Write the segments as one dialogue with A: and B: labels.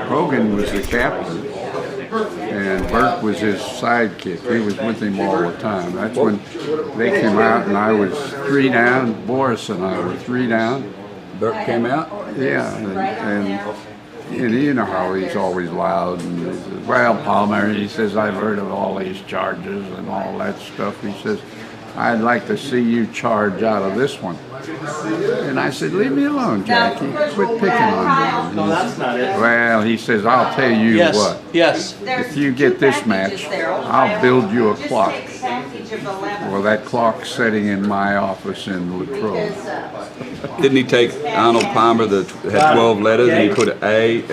A: Hogan was the captain, and Burke was his sidekick. He was with him all the time. That's when they came out, and I was 3 down. Boris and I were 3 down.
B: Burke came out?
A: Yeah, and you know how he's always loud. And he says, well, Palmer, he says, I've heard of all these charges and all that stuff. He says, I'd like to see you charge out of this one. And I said, leave me alone, Jackie. Quit picking on me.
C: No, that's not it.
A: Well, he says, I'll tell you what.
C: Yes.
A: If you get this match, I'll build you a clock. Well, that clock's sitting in my office in LaCroix.
B: Didn't he take Arnold Palmer that had 12 letters and he put an A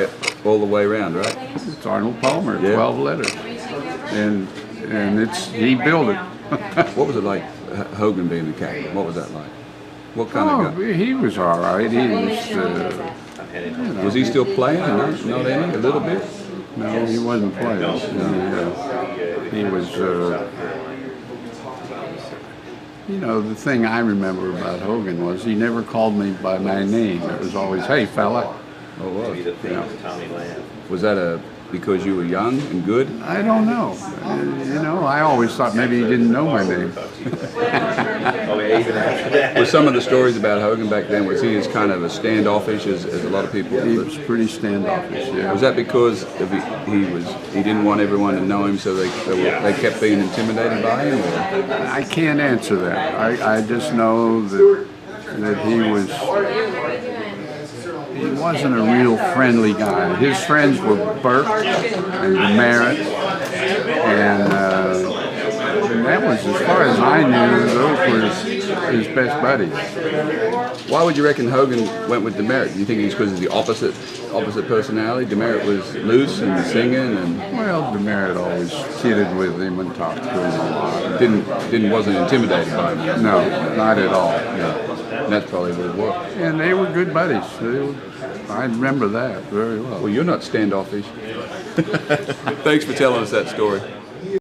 B: all the way around, right?
A: It's Arnold Palmer,
B: Yeah.
A: 12 letters. And he built it.
B: What was it like, Hogan being the captain? What was that like? What kind of guy?
A: He was all right. He was,
B: Was he still playing? Not any? A little bit?
A: no, he wasn't playing. He was, you know, the thing I remember about Hogan was he never called me by my name. It was always, hey, fella.
B: Oh, was.
A: Yeah.
B: Was that because you were young and good?
A: I don't know. You know, I always thought maybe he didn't know my name.
B: Were some of the stories about Hogan back then, was he as kind of as standoffish as a lot of people?
A: He was pretty standoffish, yeah.
B: Was that because he didn't want everyone to know him, so they kept being intimidated by him? Or?
A: I can't answer that. I just know that he wasn't a real friendly guy. His friends were Burke and Demerit, and that was, as far as I knew, those were his best buddies.
B: Why would you reckon Hogan went with Demerit? Do you think it's because of the opposite personality? Demerit was loose and singing, and
A: Well, Demerit always kidded with him and talked to him a lot.
B: wasn't intimidated by him.
A: No, not at all.
B: And that's probably what it was.
A: And they were good buddies. I remember that very well.
B: Well, you're not standoffish. Thanks for telling us that story.